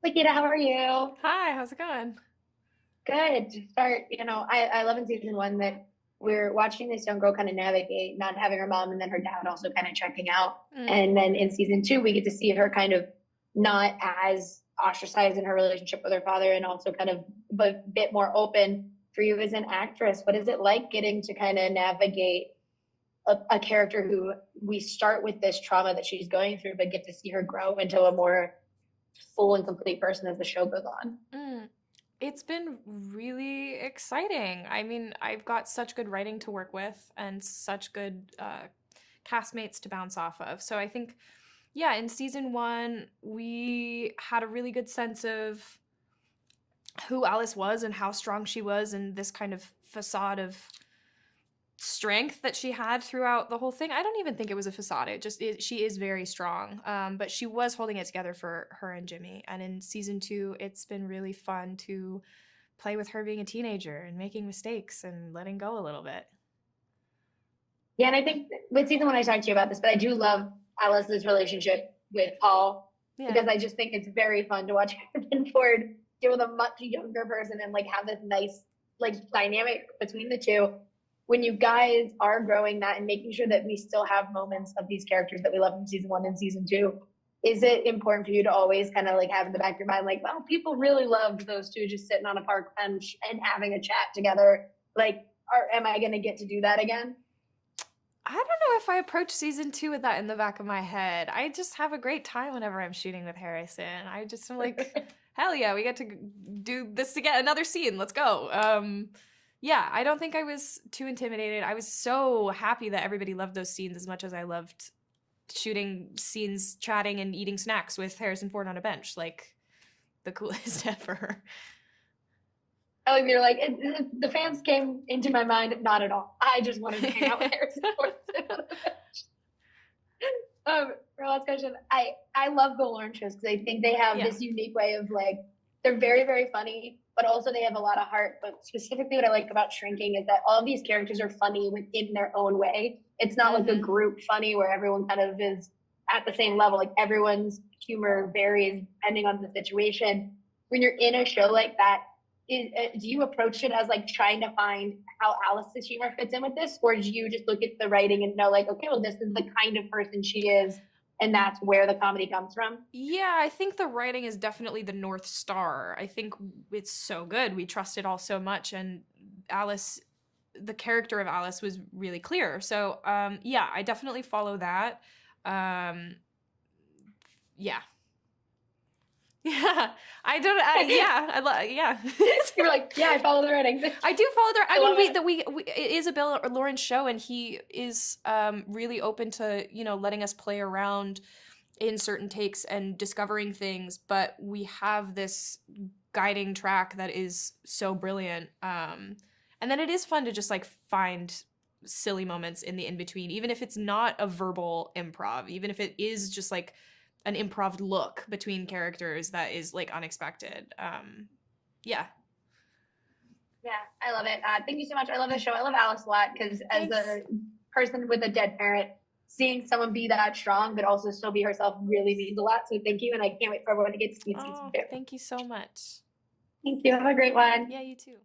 Lukita, how are you? Hi, how's it going? Good. To start, I love in season one that we're watching this young girl kind of navigate not having her mom and then her dad also kind of checking out. Mm, And then in season two, we get to see her kind of not as ostracized in her relationship with her father and also kind of a bit more open for you as an actress. What is it like getting to kind of navigate a character who we start with this trauma that she's going through, but get to see her grow into a more full and complete person as the show goes on? mm. It's been really exciting. I mean, I've got such good writing to work with and such good castmates to bounce off of. So I think, yeah, in season one, we had a really good sense of who Alice was and how strong she was, and this kind of facade of strength that she had throughout the whole thing. I don't even think it was a facade. She is very strong. But she was holding it together for her and Jimmy. And in season two, it's been really fun to play with her being a teenager and making mistakes and letting go a little bit. Yeah, and I think with season one, I talked to you about this, but I do love Alice's relationship with Paul Yeah. because I just think it's very fun to watch Harrison Ford deal with a much younger person and like have this nice like dynamic between the two. When you guys are growing that and making sure that we still have moments of these characters that we love from season one and season two, is it important for you to always kind of like have in the back of your mind, like, well, people really loved those two just sitting on a park bench and having a chat together? Like, am I going to get to do that again? I don't know if I approach season two with that in the back of my head. I just have a great time whenever I'm shooting with Harrison. I just am like, hell yeah, we get to do this again, another scene. Let's go. Yeah, I don't think I was too intimidated. I was so happy that everybody loved those scenes as much as I loved shooting scenes, chatting and eating snacks with Harrison Ford on a bench. Like the coolest ever. Oh, you're like the fans came into my mind. Not at all. I just wanted to hang out with Harrison Ford. For last question, I love the Lauren shows because I think they have Yeah. this unique way of like they're very funny, but also they have a lot of heart. But specifically, what I like about Shrinking is that all of these characters are funny within their own way. It's not like a Mm-hmm. group funny where everyone kind of is at the same level. Like everyone's humor varies depending on the situation. When you're in a show like that, do you approach it as like trying to find how Alice's humor fits in with this, or do you just look at the writing and know like, okay, well, this is the kind of person she is, and that's where the comedy comes from? Yeah, I think the writing is definitely the North Star. I think it's so good. We trust it all so much, and Alice, the character of Alice was really clear. So, yeah, I definitely follow that. Um, yeah. Yeah, I don't. Yeah, yeah. You're like, yeah, I follow the writing. I do follow their. I I mean, love we it. that we it is a Bill Lawrence show, and he is really open to letting us play around in certain takes and discovering things. But we have this guiding track that is so brilliant, and then it is fun to just like find silly moments in the in between, even if it's not a verbal improv, even if it is just like an improv look between characters that is like unexpected. Yeah. Yeah, I love it. Thank you so much. I love the show. I love Alice a lot because as Thanks. a person with a dead parent, seeing someone be that strong but also still be herself really means a lot. So thank you, and I can't wait for everyone to get to see season Oh, two. thank you so much. Thank you. Have a great one. Yeah, you too.